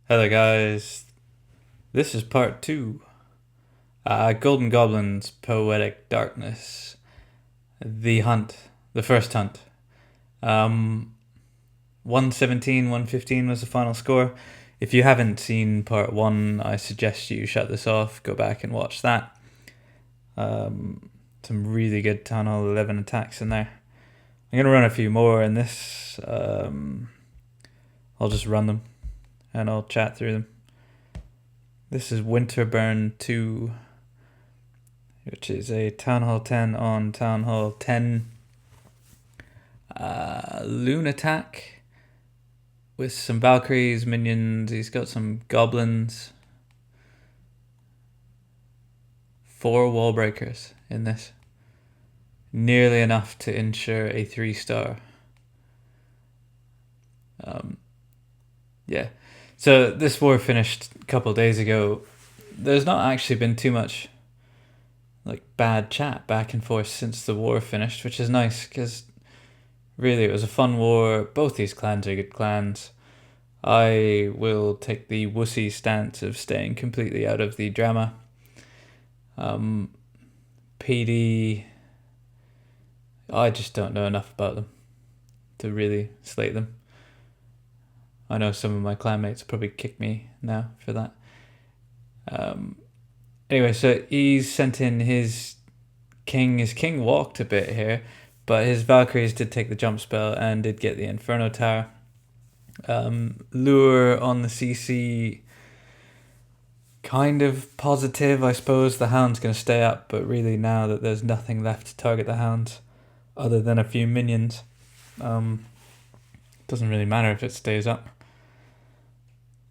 Hello guys, this is part 2. Golden Goblins, Poetic Darkness, the hunt, the first hunt. 117, 115 was the final score. If you haven't seen part 1, I suggest you shut this off, go back and watch that. Some really good Town Hall 11 attacks in there. I'm going to run a few more in this. I'll just run them and I'll chat through them. This is Winterburn 2, which is a Town Hall 10 on Town Hall 10 loon attack with some Valkyries, minions. He's got some Goblins. 4 wall breakers in this. Nearly enough to ensure a 3-star. Yeah. So this war finished a couple of days ago. There's not actually been too much bad chat back and forth since the war finished, which is nice because really it was a fun war. Both these clans are good clans. I will take the wussy stance of staying completely out of the drama. PD, I just don't know enough about them to really slate them. I know some of my clanmates probably kick me now for that. Anyway, so he's sent in his king. His king walked a bit here, but his Valkyries did take the jump spell and did get the Inferno Tower. Lure on the CC, kind of positive, I suppose. The Hound's going to stay up, but really now that there's nothing left to target the Hounds other than a few minions, doesn't really matter if it stays up.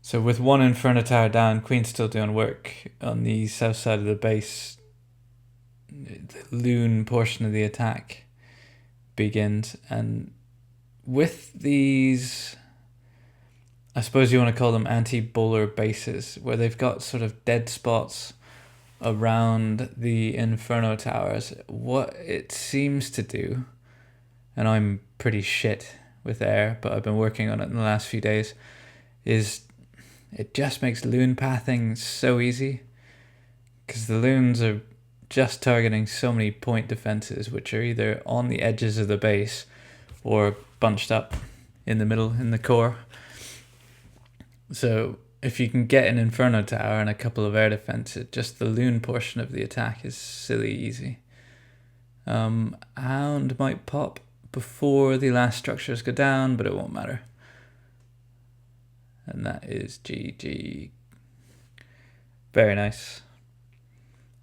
So with one Inferno Tower down, Queen's still doing work on the south side of the base. The loon portion of the attack begins, and with these, I suppose you want to call them anti-bowler bases, where they've got sort of dead spots around the Inferno Towers. What it seems to do, and I'm pretty shit with air, but I've been working on it in the last few days, is it just makes loon pathing so easy, because the loons are just targeting so many point defenses, which are either on the edges of the base or bunched up in the middle, in the core. So if you can get an Inferno Tower and a couple of air defenses, just the loon portion of the attack is silly easy. Hound might pop before the last structures go down, but it won't matter. And that is GG. Very nice.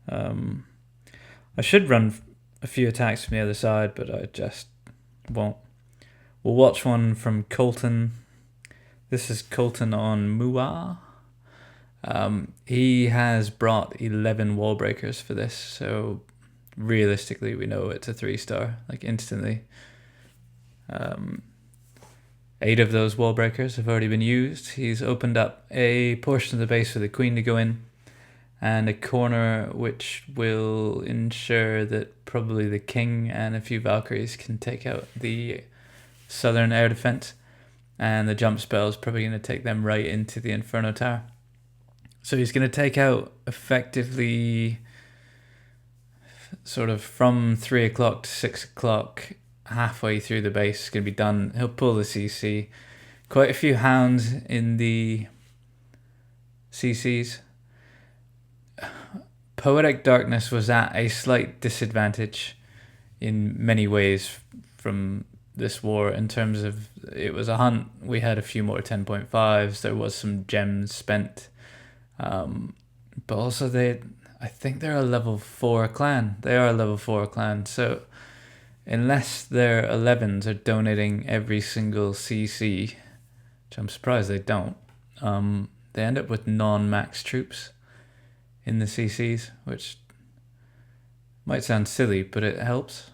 I should run a few attacks from the other side, but I just won't. We'll watch one from Colton. This is Colton on Muah. He has brought 11 wall breakers for this, so realistically we know it's a 3-star, instantly. 8 of those wall breakers have already been used. He's opened up a portion of the base for the Queen to go in, and a corner which will ensure that probably the King and a few Valkyries can take out the southern air defense, and the jump spell is probably going to take them right into the Inferno Tower. So he's going to take out effectively sort of from 3 o'clock to 6 o'clock, halfway through the base is going to be done. He'll pull the CC. Quite a few hounds in the CCs. Poetic Darkness was at a slight disadvantage in many ways from this war, in terms of it was a hunt. We had a few more 10.5s. There was some gems spent. But also I think they're a level 4 clan. They are a level 4 clan. So unless their 11s are donating every single CC, which I'm surprised they don't, they end up with non-max troops in the CCs, which might sound silly, but it helps.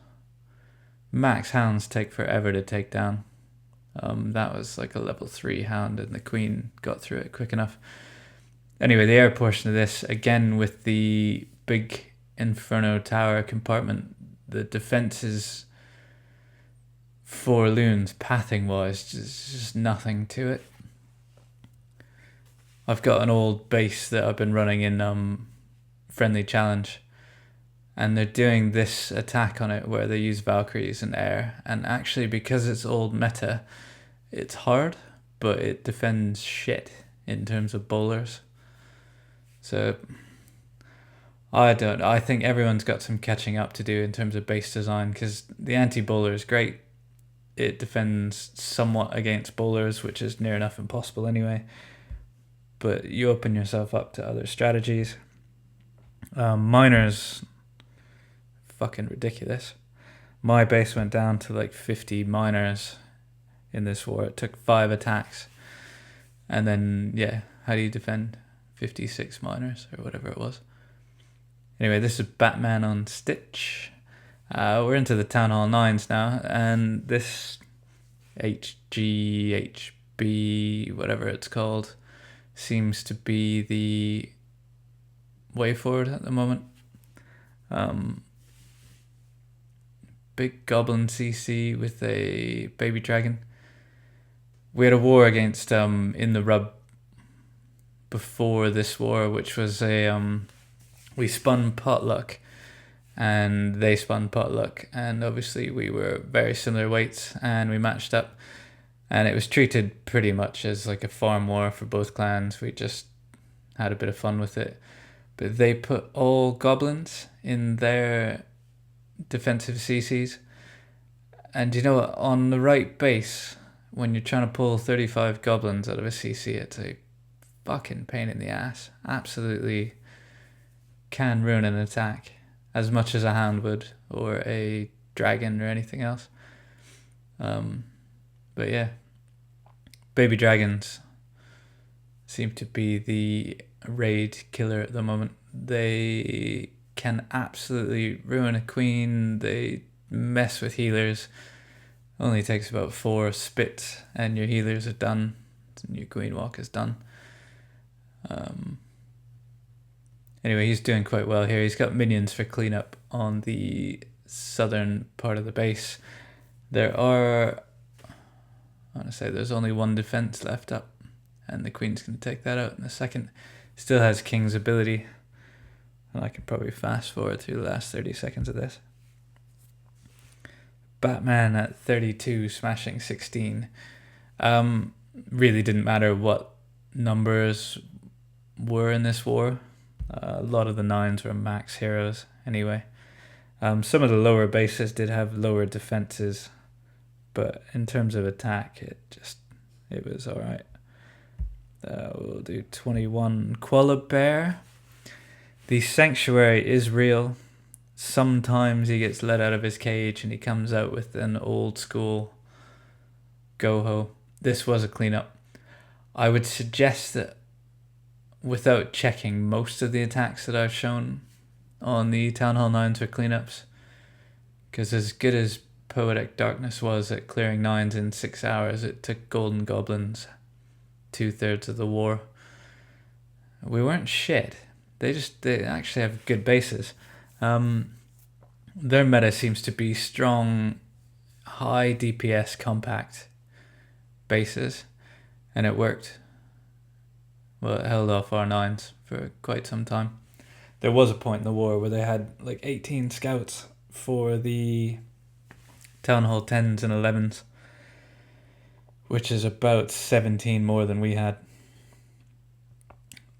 Max hounds take forever to take down. That was like a level 3 hound, and the Queen got through it quick enough. Anyway, the air portion of this, again with the big Inferno Tower compartment, the defenses for loons, pathing wise, just nothing to it. I've got an old base that I've been running in Friendly Challenge, and they're doing this attack on it where they use Valkyries and air, and actually because it's old meta, it's hard, but it defends shit in terms of bowlers. So I think everyone's got some catching up to do in terms of base design, because the anti-bowler is great. It defends somewhat against bowlers, which is near enough impossible anyway. But you open yourself up to other strategies. Miners, fucking ridiculous. My base went down to like 50 miners in this war. It took 5 attacks. And then, yeah, how do you defend 56 miners or whatever it was? Anyway, this is Batman on Stitch. We're into the Town Hall 9s now, and this HGHB, whatever it's called, seems to be the way forward at the moment. Big Goblin CC with a baby dragon. We had a war against In the Rub before this war, which was we spun Potluck and they spun Potluck, and obviously we were very similar weights and we matched up, and it was treated pretty much as like a farm war for both clans. We just had a bit of fun with it, but they put all goblins in their defensive CCs, and you know what, on the right base, when you're trying to pull 35 goblins out of a CC, it's a fucking pain in the ass. Absolutely can ruin an attack as much as a hound would, or a dragon or anything else. But yeah, baby dragons seem to be the raid killer at the moment. They can absolutely ruin a queen. They mess with healers. Only takes about 4 spits and your healers are done, and your queen walk is done. Anyway, he's doing quite well here. He's got minions for cleanup on the southern part of the base. There's only 1 defense left up, and the queen's going to take that out in a second. Still has king's ability, and I can probably fast forward through the last 30 seconds of this. Batman at 32, smashing 16. Really didn't matter what numbers were in this war. A lot of the 9s were max heroes anyway. Some of the lower bases did have lower defenses, but in terms of attack, it was alright. We'll do 21. Koala Bear. The Sanctuary is real. Sometimes he gets let out of his cage and he comes out with an old school go-ho. This was a cleanup. I would suggest that without checking most of the attacks that I've shown on the Town Hall 9s were cleanups, because as good as Poetic Darkness was at clearing 9s in 6 hours, it took Golden Goblins 2/3 of the war. We weren't shit. They actually have good bases. Their meta seems to be strong, high DPS compact bases, and it worked. Well, it held off our 9s for quite some time. There was a point in the war where they had like 18 scouts for the Town Hall 10s and 11s, which is about 17 more than we had.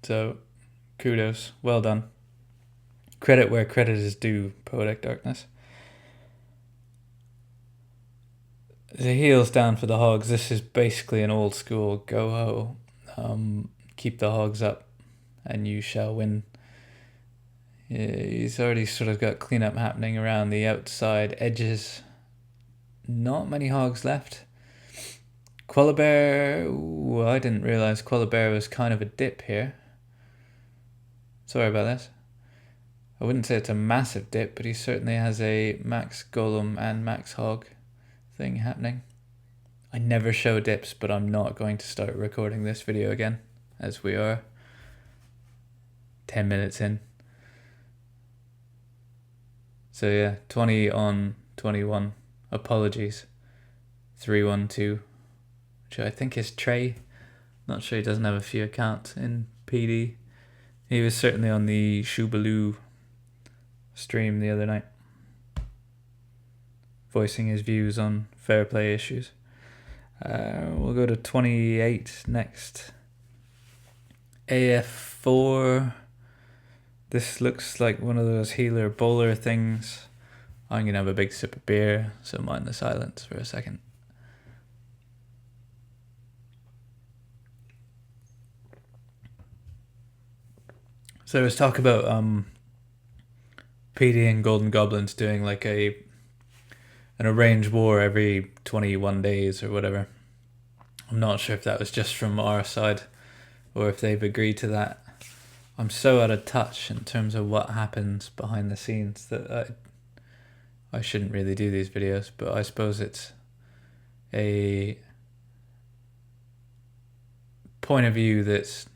So, kudos, well done. Credit where credit is due, Poetic Darkness. The heals down for the hogs. This is basically an old school go-ho. Keep the hogs up and you shall win. He's already sort of got cleanup happening around the outside edges. Not many hogs left. Koala Bear. Ooh, I didn't realise Koala Bear was kind of a dip here. Sorry about this. I wouldn't say it's a massive dip, but he certainly has a max golem and max hog thing happening. I never show dips, but I'm not going to start recording this video again, as we are 10 minutes in. So yeah, 20 on 21. Apologies. 3-1-2, which I think is Trey, Not sure he doesn't have a few accounts in PD. He was certainly on the Shubaloo stream the other night, voicing his views on fair play issues. We'll go to 28 next. AF4. This looks like one of those healer bowler things. I'm going to have a big sip of beer, so mind the silence for a second. So there was talk about PD and Golden Goblins doing like an arranged war every 21 days or whatever. I'm not sure if that was just from our side or if they've agreed to that. I'm so out of touch in terms of what happens behind the scenes that I shouldn't really do these videos, but I suppose it's a point of view that's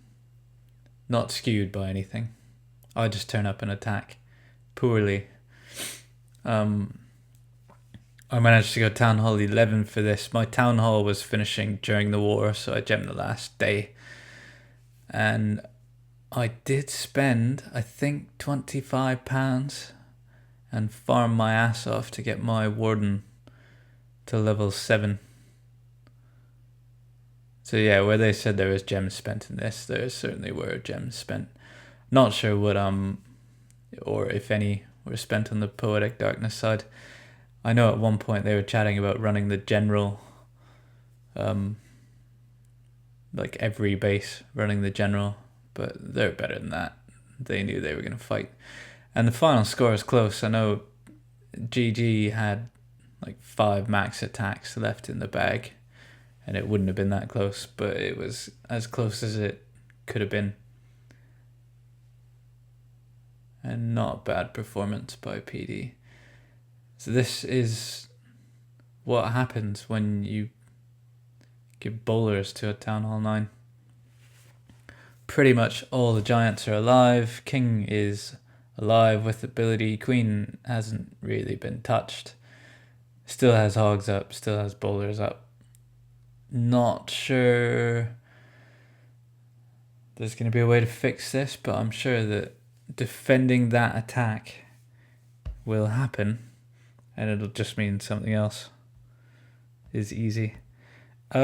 not skewed by anything. I just turn up and attack poorly. I managed to go Town Hall 11 for this. My Town Hall was finishing during the war, so I gemmed the last day. And I did spend, I think, £25 and farm my ass off to get my Warden to level 7. So yeah, where they said there was gems spent in this, there certainly were gems spent. Not sure what or if any were spent on the Poetic Darkness side. I know at one point they were chatting about running the general, like every base running the general, but they're better than that. They knew they were going to fight. And the final score is close. I know GG had like 5 max attacks left in the bag, and it wouldn't have been that close, but it was as close as it could have been. And not a bad performance by PD. So this is what happens when you give bowlers to a Town Hall 9. Pretty much all the giants are alive. King is alive with ability. Queen hasn't really been touched. Still has hogs up, still has bowlers up. Not sure there's going to be a way to fix this, but I'm sure that defending that attack will happen, and it'll just mean something else is easy. I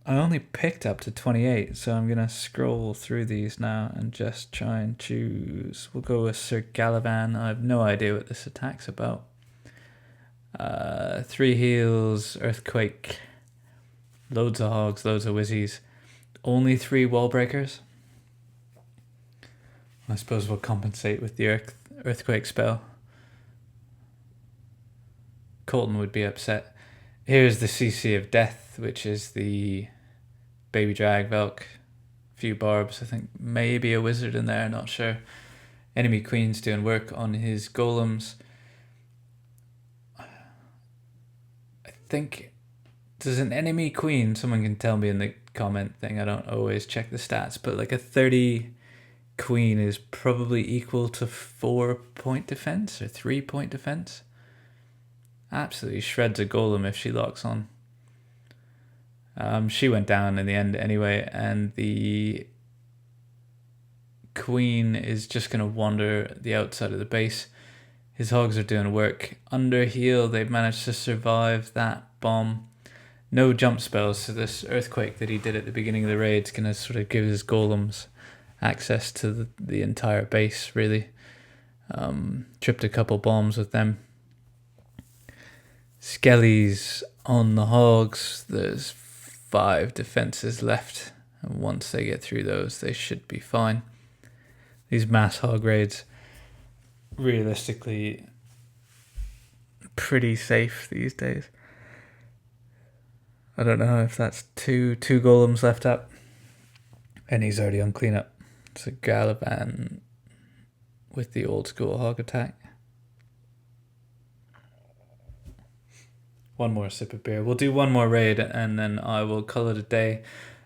only picked up to 28, so I'm gonna scroll through these now and just try and choose. We'll go with Sir Galavan. I have no idea what this attack's about. 3 heals, earthquake, loads of hogs, loads of whizzies, only 3 wall breakers. I suppose we'll compensate with the earthquake spell. Colton would be upset. Here's the CC of Death, which is the baby drag Velk. A few barbs, I think maybe a wizard in there, not sure. Enemy queen's doing work on his golems. I think there's an enemy queen, someone can tell me in the comment thing, I don't always check the stats, but like a 30 queen is probably equal to 4-point defense or 3-point defense. Absolutely shreds a golem if she locks on. She went down in the end anyway, and the queen is just going to wander the outside of the base. His hogs are doing work. Under heal, they've managed to survive that bomb. No jump spells, so this earthquake that he did at the beginning of the raid is going to sort of give his golems access to the entire base, really. Tripped a couple bombs with them. Skellies on the hogs. There's 5 defenses left, and once they get through those, they should be fine. These mass hog raids, realistically, pretty safe these days. I don't know if that's two golems left up, and he's already on cleanup. So Galavan with the old school hog attack. One more sip of beer. We'll do one more raid and then I will call it a day.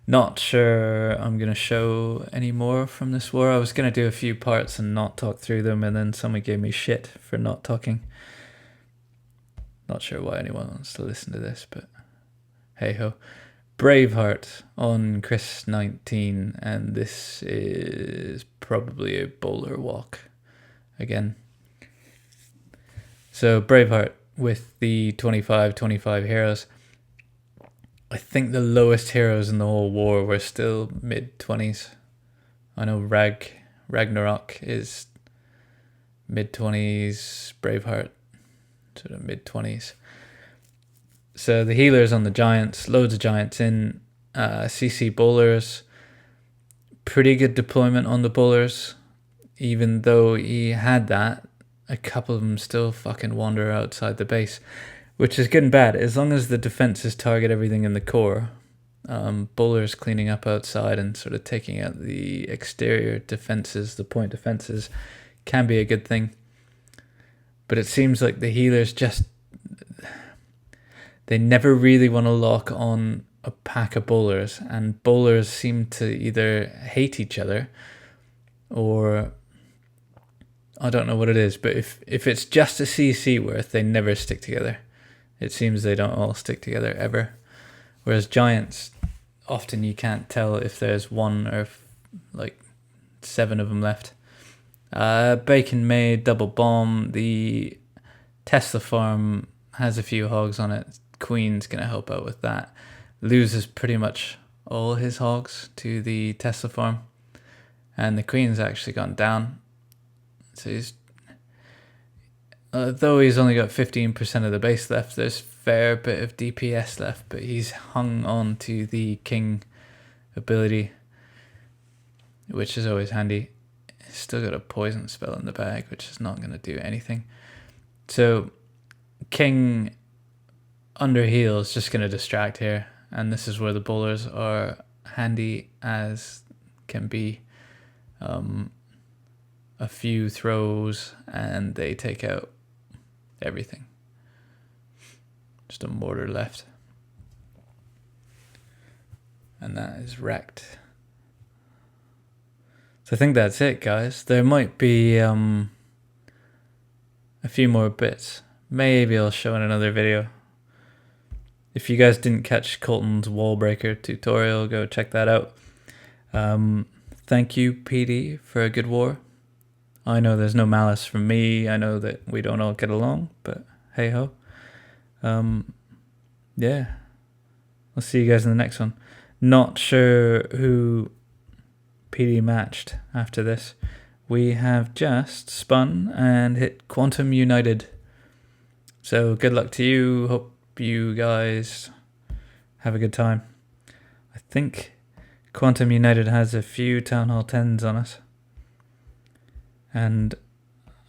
Not sure I'm going to show any more from this war. I was going to do a few parts and not talk through them, and then someone gave me shit for not talking. Not sure why anyone wants to listen to this, but hey ho. Braveheart on Chris 19, and this is probably a bowler walk again. So Braveheart with the 25 heroes. I think the lowest heroes in the whole war were still mid-20s. I know Ragnarok is mid-20s, Braveheart sort of mid-20s. So the healers on the giants, loads of giants in, CC bowlers, pretty good deployment on the bowlers. Even though he had that, a couple of them still fucking wander outside the base, which is good and bad. As long as the defenses target everything in the core, bowlers cleaning up outside and sort of taking out the exterior defenses, the point defenses, can be a good thing. But it seems like the healers they never really want to lock on a pack of bowlers, and bowlers seem to either hate each other or I don't know what it is, but if it's just a CC worth, they never stick together. It seems they don't all stick together ever. Whereas giants, often you can't tell if there's one or like 7 of them left. Bacon made double bomb. The Tesla farm has a few hogs on it. Queen's going to help out with that. Loses pretty much all his hogs to the Tesla farm. And the Queen's actually gone down. So he's, though he's only got 15% of the base left, there's a fair bit of DPS left, but he's hung on to the king ability, which is always handy. He's still got a poison spell in the bag, which is not going to do anything. So king under heal is just going to distract here, and this is where the bowlers are handy as can be. A few throws and they take out everything. Just a mortar left. And that is wrecked. So I think that's it, guys. There might be a few more bits. Maybe I'll show in another video. If you guys didn't catch Colton's wall breaker tutorial, go check that out. Thank you, PD, for a good war. I know there's no malice from me. I know that we don't all get along, but hey ho. Yeah. I'll see you guys in the next one. Not sure who PD matched after this. We have just spun and hit Quantum United. So good luck to you. Hope you guys have a good time. I think Quantum United has a few Town Hall 10s on us. And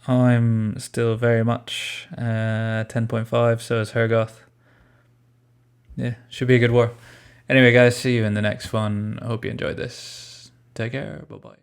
I'm still very much 10.5, so is Hergoth. Yeah, should be a good war. Anyway, guys, see you in the next one. I hope you enjoyed this. Take care. Bye-bye.